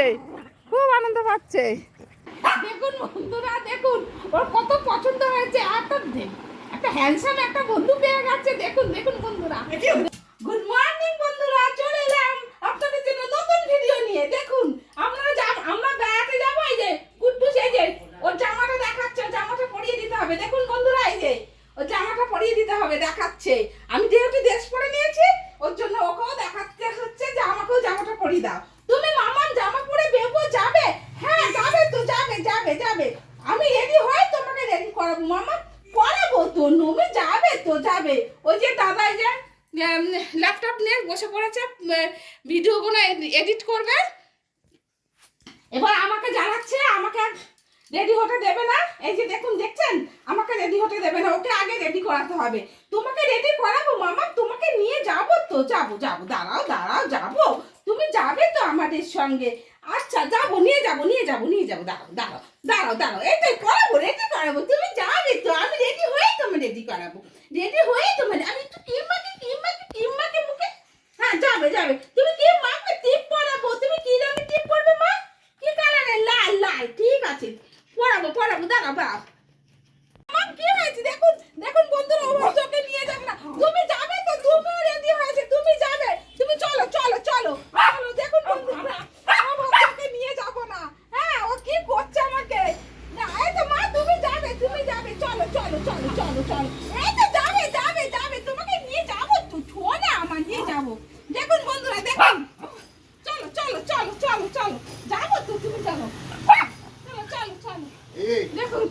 পাচ্ছে, খুব আনন্দ পাচ্ছে। দেখুন বন্ধুরা, দেখুন ওর কত পছন্দ হয়েছে। একটা হ্যান্ডসাম একটা বন্ধু পেয়ে গেছে। দেখুন দেখুন বন্ধুরা, গুড মর্নিং বন্ধুরা, চলে এলাম আপনাদের জন্য নতুন ভিডিও নিয়ে। দেখুন আমরা বেড়াতে যাবো। এই যে কুট্টুস, এই যে ওর জামাটা দেখাচ্ছে, জামাটা পরিয়ে দিতে হবে। দেখুন বন্ধুরা, এই যে ওর জামাটা পরিয়ে দিতে হবে, দেখাচ্ছে। আমি যেহেতু ড্রেস পরে নিয়েছি, ওর জন্য ওকেও দেখাতে হচ্ছে যে আমাকেও জামাটা পরিয়ে দাও। তুমি মামার জামা পরে বেবো যাবে? হ্যাঁ যাবে তো, যাবে যাবে যাবে। আমি রেডি হয়ে তোমাকে রেডি করাবো মামা, করাবো তো। নমি যাবে তো, যাবে। ওই যে দাদা যে ল্যাপটপ নিয়ে বসে পড়েছে, ভিডিওগুলো এডিট করবে। এবার আমাকে জানাচ্ছে আমাকে রেডি হতে দেবে না। এই যে দেখুন, দেখছেন, আমাকে রেডি হতে দেবে না, ওকে আগে রেডি করাতে হবে। তোমাকে রেডি করাবো মামা, তোমাকে নিয়ে যাবো তো। যাবো যাবো, দাঁড়াও দাঁড়াও, যাবো। তুমি যাবে তো আমাদের সঙ্গে? আচ্ছা যাবো, নিয়ে যাবো নিয়ে যাবো নিয়ে যাবো। দাঁড়াও দাঁড়াও দাঁড়াও দাঁড়াও, এই তো করাবো, রেডি করাবো। তুমি যাবে তো, আমি রেডি হয়ে তোমার রেডি করাবো। রেডি হয়ে তোমার আমি একটু কিম্মাকে মুখে। হ্যাঁ যাবে যাবে। তুমি কি মাকে টিপ পরাবো? তুমি কি রঙের টিপ পরবে মা? কি কালারের? লাল লাল, ঠিক আছে, পরাবো পরাবো। দাঁড়াও দাঁড়াও। আমার কি হয়েছে দেখুন, দেখুন বন্ধুরা, ও চোখে নিয়ে যাবে না। তুমি যাবে তো, তুমি রেডি হয়েছে, তুমি যাবে। তুমি চলো চলো চলো চলো। দেখুন বন্ধুরা, ও চোখে নিয়ে যাব না। হ্যাঁ, ও কি করছে আমাকে। না, এই তো মা, তুমি যাবে তুমি যাবে। চলো চলো চলো চলো চলো। এই তো যাবে যাবে যাবে, তোমাকে নিয়ে যাবো তো। ছোনা আমার নিয়ে যাবো। দেখুন বন্ধুরা, দেখুন, চলো চলো চলো চলো চলো, যাবো তো, তুমি চলো চলো চলো চলো। দেখুন,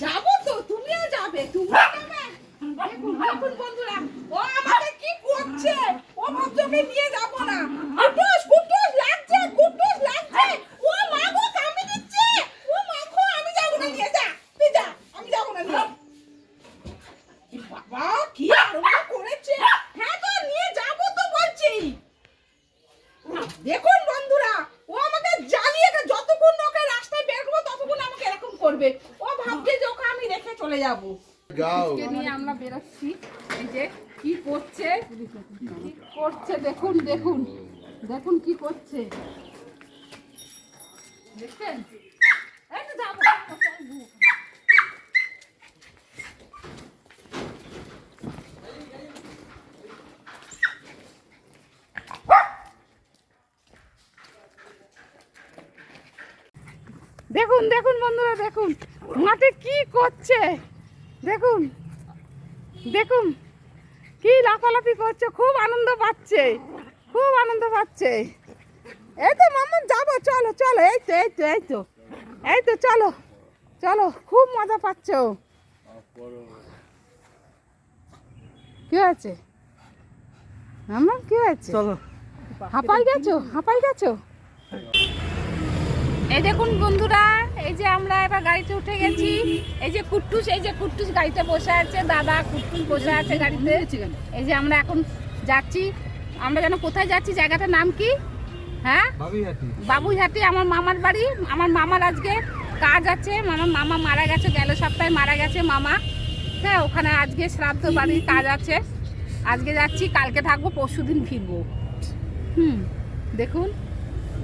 যাবো তো, তুমিও যাবে, তুমিও যাবে। দেখুন দেখুন বন্ধুরা, ও আমাকে কি করছে। ও ভাবছোকে নিয়ে যাবো না। কুটুস কুটুস লাগছে, কুটুস লাগছে। ও মা গো, কামড়ে দিচ্ছে। ও মা গো, আমি যাবো না, নিয়ে যা তুই যা, আমি যাবো না, নিয়ে। বাবা কি আরম্ভ করেছে। হ্যাঁ তো, নিয়ে যাবো তো বলছি। দেখুন বন্ধুরা, ও আমাকে জ্বালিয়ে, যতক্ষণ ওকে রাস্তায় বের করবো ততক্ষণ আমাকে এরকম করবে। ও ভাবছে যে ওকে আমি রেখে চলে যাবো। ওকে নিয়ে আমরা বেরোচ্ছি। এই যে কি করছে, কি করছে, দেখুন দেখুন দেখুন কি করছে, দেখছেন? এই তো যাবো। দেখুন দেখুন বন্ধুরা, দেখুন মাঠে কি করছে। দেখুন দেখুন কি লাফালাফি করছে, খুব আনন্দ পাচ্ছে, খুব আনন্দ পাচ্ছে। এই তো মামা যাবো, চলো চলো, এই তো এই তো এই তো এই তো, চলো চলো, খুব মজা পাচ্ছ। কি হয়েছে মামা, কি হয়েছে? চলো, হাঁপাই গেছো, হাঁপাই গেছো। এই দেখুন বন্ধুরা, এই যে আমরা এবার গাড়িতে উঠে গেছি। এই যে কুট্টুস, এই যে কুট্টুস গাড়িতে বসে আছে, দাদা কুট্টুস বসে আছে গাড়িতে। এই যে আমরা এখন যাচ্ছি। আমরা যেন কোথায় যাচ্ছি, জায়গাটার নাম কি? হ্যাঁ, বাবুইহাটি। আমার মামার বাড়ি। আমার মামার আজকে কাজ আছে। মামা মারা গেছে, গেল সপ্তাহে মারা গেছে মামা। হ্যাঁ, ওখানে আজকে শ্রাদ্ধ বাড়ির কাজ আছে। আজকে যাচ্ছি, কালকে থাকবো, পরশুদিন ফিরবো। দেখুন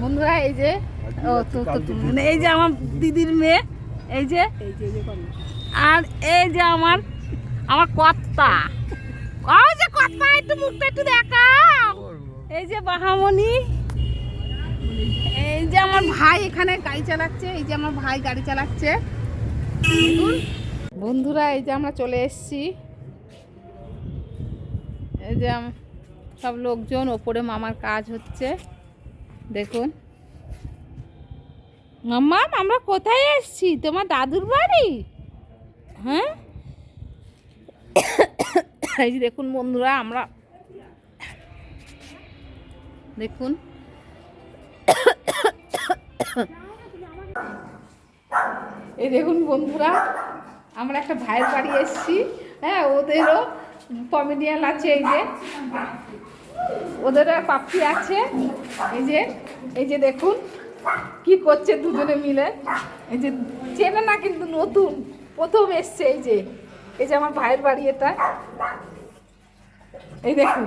বন্ধুরা, এই যে এই যে আমার দিদির মেয়ে, এই যে, আর এই যে আমার কর্তা, ওই যে কর্তা, একটু মুখটা একটু দেখাও। এই যে বাহামণি, এই যে আমার ভাই এখানে গাড়ি চালাচ্ছে। এই যে আমার ভাই গাড়ি চালাচ্ছে। দেখুন বন্ধুরা, এই যে আমরা চলে এসেছি। এই যে সব লোকজন, ওপরে মামার কাজ হচ্ছে। দেখুন মাম্মা, আমরা কোথায় এসেছি? তোমার দাদুর বাড়ি। হ্যাঁ, এই যে দেখুন বন্ধুরা, আমরা দেখুন এই দেখুন বন্ধুরা, আমরা একটা ভাইয়ের বাড়ি এসেছি। হ্যাঁ, ওদেরও কমেডিয়ান আছে। এই যে ওদেরও পাপ্পি আছে। এই যে দেখুন কি করছে দুজনে মিলে। এই যে চেনে না, কিন্তু নতুন প্রথম এসছে। এই যে আমার ভাইয়ের বাড়ি এটা। এই দেখুন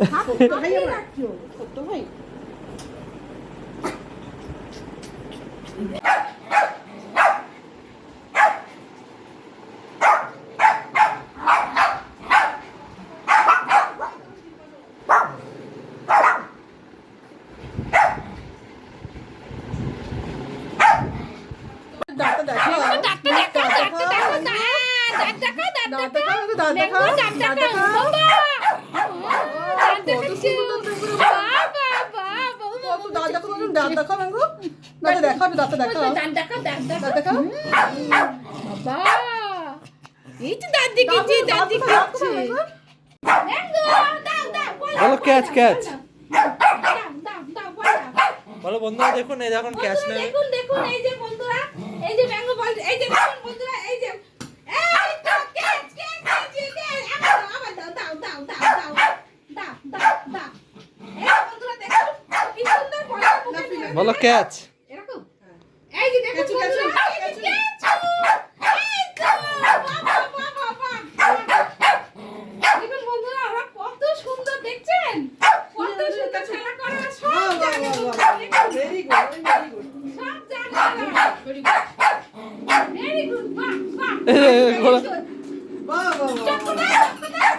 ভাই আমার ছোট্ট ভাই ডাক্তার দেখাও ডাক্তার দেখাও, ডাক্তার দেখাও, দাঁত দেখাও, দাঁত দেখাও। ম্যাঙ্গো, দাঁত দেখাও, বাবা। দাঁত দেখাচ্ছো। বাবা, বাবা, দাঁত দেখাও ম্যাঙ্গো দাঁত দেখাও দাঁত দেখাও দাঁত দেখাও, দাঁত দাঁত দেখাও। দেখাও বাবা, এই তো দাঁত দেখিয়েছি, দাঁত দেখাচ্ছে। ম্যাঙ্গো, দাও, দাও, বল দাও, বলো ক্যাচ, বল ক্যাচ। দাও। দাও, দাও, দাও, বল দাও। বলো বন্ধুরা দেখুন এই দেখুন ক্যাচ বন্ধুরা নেবে। দেখুন, দেখুন, এই যে বন্ধুরা, এই যে ম্যাঙ্গো বল, এই যে দেখুন বন্ধুরা, এই যে এই তো ক্যাচ, ক্যাচ, ক্যাচ, ক্যাচ। আবার দাও, দাও, দাও, দাও, দাও, দাও, দাও, দাও। এই যে বন্ধুরা দেখুন, কি সুন্দর বলটা বুকে নিয়ে বলো ক্যাচ। এরকম। এই যে দেখুন ক্যাচু, ক্যাচু, বন্ধুরা, এই যে ক্যাচু। ক্যাচু। এই তো, বাবা, বাবা, বাবা। দেখুন বন্ধুরা, ওরা কত সুন্দর দেখছেন? কত সুন্দর খেলা করে, সব জানে বন্ধুরা, দেখুন। ভেরি গুড ভেরি গুড সব জানে ওরা। ভেরি গুড Very good, বাহ, বাহ। বলো। Very good. বাহ বাহ চক্কর দাও, চক্কর দাও।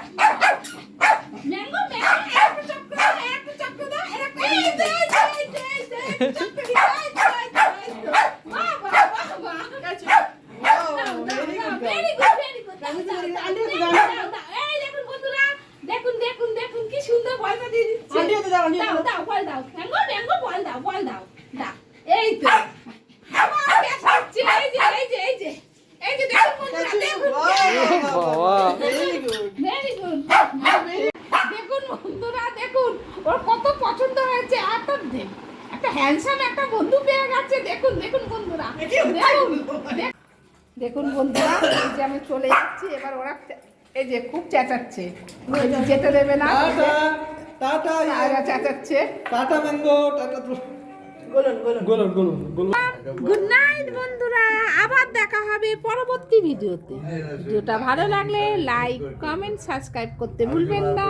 ম্যাঙ্গো, ম্যাঙ্গো, একটা চক্কর দাও, একটা চক্কর দাও, এরকম। এই যে, এই যে, এই যে, এই যে, চক্কর দিও, এই যে, এই যে, এই যে। বাহ, বাহ, বাহ, বাহ। ক্যাচু দাও, ওয়াও দাও, ভেরি দাও, good very good, very good। দাও, দাও, দাও, আন্টি হাতে দাও, দাও, দাও, দাও। এই দেখুন বন্ধুরা, দেখুন, দেখুন, দেখুন, কি সুন্দর বলটা দিয়ে দিচ্ছে। আন্টি হাতে দাও, আন্টি হাতে দাও, দাও। দাও, বল দাও। ম্যাঙ্গো, ম্যাঙ্গো, বল দাও, বল দাও। দাও। এই তো। আবার ক্যাচ হচ্ছে, এই যে, এই যে, এই যে। এই যে দেখুন বন্ধুরা, ক্যাচু দেখুন। বাবা। Very good very good. দেখুন বন্ধুরা, দেখুন ওর কত পছন্দ হয়েছে। আর তো একটা হ্যান্ডসাম একটা বন্ধু পেয়ে গেছে। দেখুন, দেখুন বন্ধুরা, দেখুন, দেখুন বন্ধুরা, এই যে আমি চলে যাচ্ছি। এবার ওরা এই যে খুব চেঁচাচ্ছে, যেতে দেবে না। টাটা ওরা চেঁচাচ্ছে। টাটা ম্যাঙ্গো টাটা গোলন গোলন গোলন গোলন গোলন। গুড নাইট বন্ধুরা, আবার দেখা হবে পরবর্তী ভিডিওতে। ভিডিওটা ভালো লাগলে লাইক, কমেন্ট, সাবস্ক্রাইব করতে ভুলবেন না।